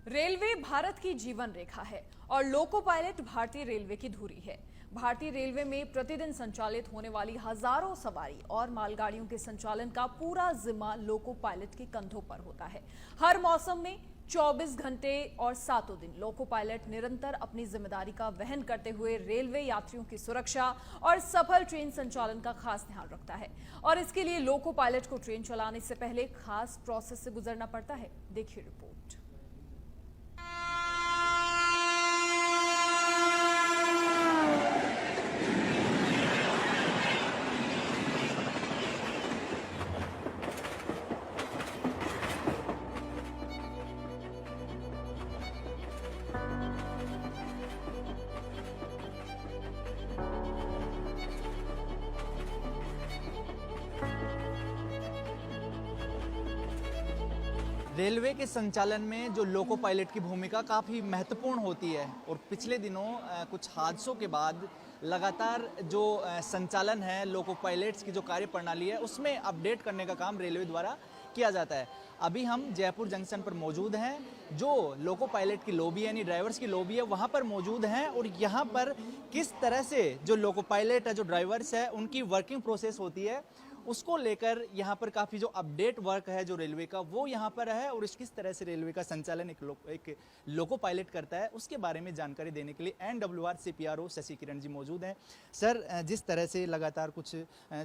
Railway Bharat की जीवन रेखा है और लोको पायलट भारतीय रेलवे की धुरी है। भारतीय रेलवे में प्रतिदिन संचालित होने वाली हजारों सवारी और मालगाड़ियों के संचालन का पूरा जिम्मा लोको पायलट के कंधों पर होता है। हर मौसम में 24 घंटे और 7 दिन लोको पायलट निरंतर अपनी जिम्मेदारी का वहन करते हुए रेलवे यात्रियों की सुरक्षा और सफल ट्रेन संचालन का खास ध्यान रखता है। और इसके लिए लोको पायलट को ट्रेन चलाने से पहले खास प्रोसेस से गुजरना पड़ता है। देखिए रिपोर्ट। रेलवे के संचालन में जो लोको पायलट की भूमिका काफ़ी महत्वपूर्ण होती है और पिछले दिनों कुछ हादसों के बाद लगातार जो संचालन है लोको पायलट्स की जो कार्य प्रणाली है उसमें अपडेट करने का काम रेलवे द्वारा किया जाता है। अभी हम जयपुर जंक्शन पर मौजूद हैं, जो लोको पायलट की लॉबी यानी ड्राइवर्स की लॉबी है वहाँ पर मौजूद हैं और यहाँ पर किस तरह से जो लोको पायलट है जो ड्राइवर्स है उनकी वर्किंग प्रोसेस होती है उसको लेकर यहाँ पर काफ़ी जो अपडेट वर्क है जो रेलवे का वो यहाँ पर है और किस तरह से रेलवे का संचालन एक लोको पायलट करता है उसके बारे में जानकारी देने के लिए NWR CPRO शशि किरण जी मौजूद हैं। सर, जिस तरह से लगातार कुछ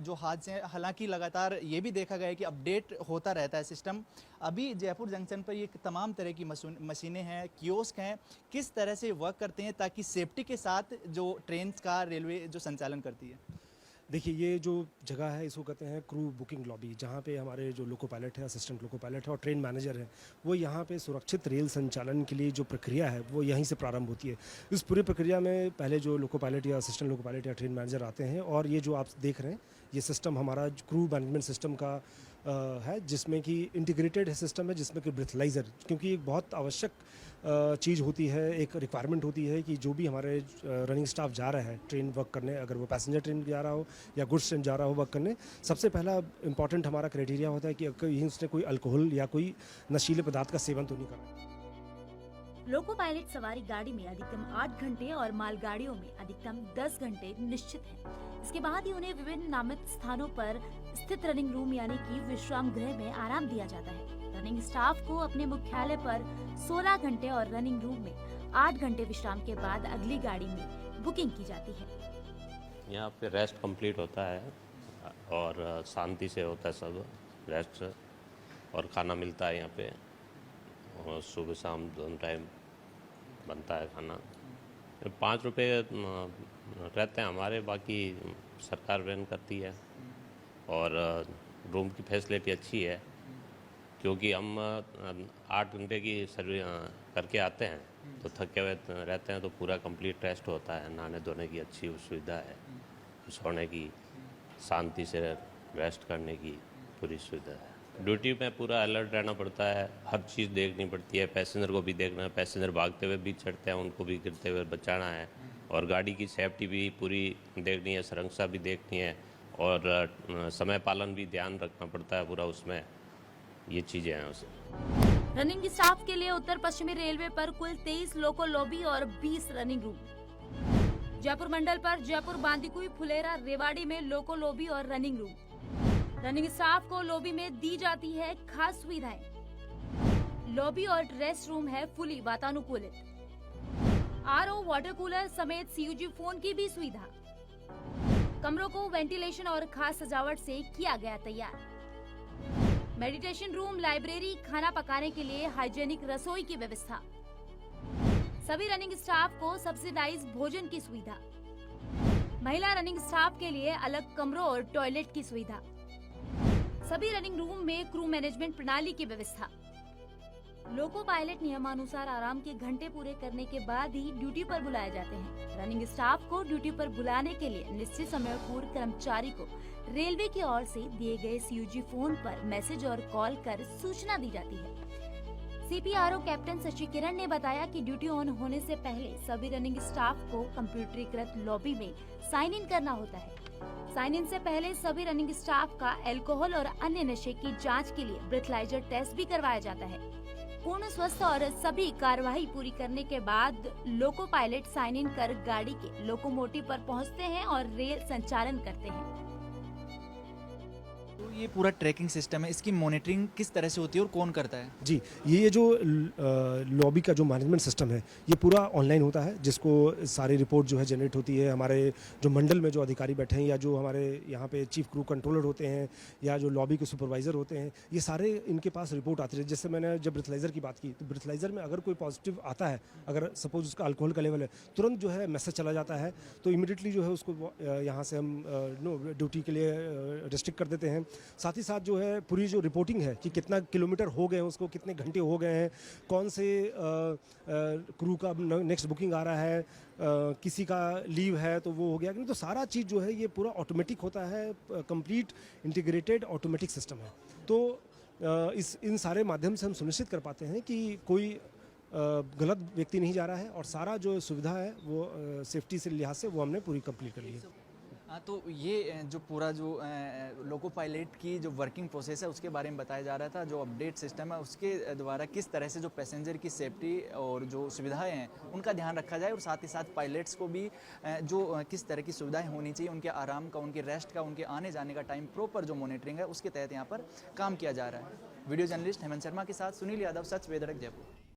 जो हादसे हैं, हालांकि लगातार ये भी देखा गया है कि अपडेट होता रहता है सिस्टम। अभी जयपुर जंक्शन पर ये तमाम तरह की मशीनें हैं, कियोस्क हैं, किस तरह से वर्क करते हैं ताकि सेफ्टी के साथ जो ट्रेन का रेलवे जो संचालन करती है? देखिए, ये जो जगह है इसको कहते हैं क्रू बुकिंग लॉबी, जहाँ पे हमारे जो लोको पायलट है, असिस्टेंट लोको पायलट है और ट्रेन मैनेजर है, वो यहाँ पे सुरक्षित रेल संचालन के लिए जो प्रक्रिया है वो यहीं से प्रारंभ होती है। इस पूरी प्रक्रिया में पहले जो लोको पायलट या असिस्टेंट लोको पायलट या ट्रेन मैनेजर आते हैं और ये जो आप देख रहे हैं ये सिस्टम हमारा क्रू मैनेजमेंट सिस्टम का है, जिसमें कि इंटीग्रेटेड सिस्टम है, जिसमें कि ब्रेथलाइज़र, क्योंकि एक बहुत आवश्यक चीज़ होती है, एक रिक्वायरमेंट होती है कि जो भी हमारे रनिंग स्टाफ जा रहा है ट्रेन वर्क करने, अगर वो पैसेंजर ट्रेन जा रहा हो या गुड्स ट्रेन जा रहा हो वर्क करने, सबसे पहला इंपॉर्टेंट हमारा क्राइटेरिया होता है कि कहीं उसने कोई अल्कोहल या कोई नशीले पदार्थ का सेवन तो नहीं करा। लोको पायलट सवारी गाड़ी में अधिकतम 8 घंटे और मालगाड़ियों में अधिकतम 10 घंटे निश्चित है। इसके बाद ही उन्हें विभिन्न नामित स्थानों पर स्थित रनिंग रूम यानी कि विश्राम गृह में आराम दिया जाता है। रनिंग स्टाफ को अपने मुख्यालय पर 16 घंटे और रनिंग रूम में 8 घंटे विश्राम के बाद अगली गाड़ी में बुकिंग की जाती है। यहाँ पे रेस्ट कंप्लीट होता है और शांति से होता है सब रेस्ट, और खाना मिलता है यहाँ पे और सुबह शाम दोनों टाइम बनता है खाना। 5 रुपये रहते हैं हमारे, बाकी सरकार रन करती है। और रूम की फैसिलिटी अच्छी है क्योंकि हम 8 घंटे की सर्विस करके आते हैं तो थके हुए रहते हैं, तो पूरा कंप्लीट रेस्ट होता है। नहाने धोने की अच्छी सुविधा है, सोने की, शांति से रेस्ट करने की पूरी सुविधा है। ड्यूटी में पूरा अलर्ट रहना पड़ता है, हर चीज़ देखनी पड़ती है, पैसेंजर को भी देखना है, पैसेंजर भागते हुए भी चढ़ते हैं उनको भी गिरते हुए बचाना है, और गाड़ी की सेफ्टी भी पूरी देखनी है, सुरक्षा भी देखनी है, और समय पालन भी ध्यान रखना पड़ता है पूरा, उसमें ये चीज़ें हैं उसमें। रनिंग स्टाफ के लिए उत्तर पश्चिमी रेलवे पर कुल 23 लोको लॉबी और 20 रनिंग रूम। जयपुर मंडल पर जयपुर, बांदीकुई, फुलेरा, रेवाड़ी में लोको लॉबी और रनिंग रूम। रनिंग स्टाफ को लॉबी में दी जाती है खास सुविधाएं। लॉबी और रेस्ट रूम है फुली वातानुकूलित। RO, वाटर कूलर समेत CUG फोन की भी सुविधा। कमरों को वेंटिलेशन और खास सजावट से किया गया तैयार। मेडिटेशन रूम, लाइब्रेरी, खाना पकाने के लिए हाइजेनिक रसोई की व्यवस्था। सभी रनिंग स्टाफ को सब्सिडाइज भोजन की सुविधा। महिला रनिंग स्टाफ के लिए अलग कमरों और टॉयलेट की सुविधा। सभी रनिंग रूम में क्रू मैनेजमेंट प्रणाली की व्यवस्था। लोको पायलट नियमानुसार आराम के घंटे पूरे करने के बाद ही ड्यूटी पर बुलाए जाते हैं। रनिंग स्टाफ को ड्यूटी पर बुलाने के लिए निश्चित समय पूर्व कर्मचारी को रेलवे की ओर से दिए गए CUG फोन पर मैसेज और कॉल कर सूचना दी जाती है। CPRO कैप्टन शशि किरण ने बताया कि ड्यूटी ऑन होने से पहले सभी रनिंग स्टाफ को कंप्यूटरीकृत लॉबी में साइन इन करना होता है। साइन इन से पहले सभी रनिंग स्टाफ का अल्कोहल और अन्य नशे की जांच के लिए ब्रेथलाइजर टेस्ट भी करवाया जाता है। पूर्ण स्वस्थ और सभी कार्यवाही पूरी करने के बाद लोको पायलट साइन इन कर गाड़ी के लोकोमोटिव पर पहुंचते हैं और रेल संचालन करते हैं। तो ये पूरा ट्रैकिंग सिस्टम है, इसकी मॉनिटरिंग किस तरह से होती है और कौन करता है? जी, ये जो लॉबी का जो मैनेजमेंट सिस्टम है ये पूरा ऑनलाइन होता है, जिसको सारी रिपोर्ट जो है जनरेट होती है। हमारे जो मंडल में जो अधिकारी बैठे हैं या जो हमारे यहाँ पे चीफ क्रू कंट्रोलर होते हैं या जो लॉबी के सुपरवाइज़र होते हैं, ये सारे इनके पास रिपोर्ट आती है। जैसे मैंने जब ब्रेथलाइज़र की बात की तो ब्रेथलाइज़र में अगर कोई पॉजिटिव आता है, अगर सपोज उसका अल्कोहल का लेवल है, तुरंत जो है मैसेज चला जाता है, तो इमीडिएटली जो है उसको यहाँ से हम ड्यूटी के लिए रिस्ट्रिक्ट कर देते हैं। साथ ही साथ जो है पूरी जो रिपोर्टिंग है कि कितना किलोमीटर हो गए हैं, उसको कितने घंटे हो गए हैं, कौन से क्रू का नेक्स्ट बुकिंग आ रहा है, किसी का लीव है तो वो हो गया कि नहीं, तो सारा चीज़ जो है ये पूरा ऑटोमेटिक होता है, कंप्लीट इंटीग्रेटेड ऑटोमेटिक सिस्टम है। तो इन सारे माध्यम से हम सुनिश्चित कर पाते हैं कि कोई गलत व्यक्ति नहीं जा रहा है और सारा जो सुविधा है वो सेफ्टी से लिहाज से वो हमने पूरी कंप्लीट कर ली है। तो ये जो पूरा जो लोको पायलट की जो वर्किंग प्रोसेस है उसके बारे में बताया जा रहा था। जो अपडेट सिस्टम है उसके द्वारा किस तरह से जो पैसेंजर की सेफ्टी और जो सुविधाएं हैं उनका ध्यान रखा जाए और साथ ही साथ पायलट्स को भी जो किस तरह की सुविधाएं होनी चाहिए, उनके आराम का, उनके रेस्ट का, उनके आने जाने का टाइम प्रॉपर जो मॉनिटरिंग है उसके तहत यहाँ पर काम किया जा रहा है। वीडियो जर्नलिस्ट हेमंत शर्मा के साथ सुनील यादव, सच वेदरक, जयपुर।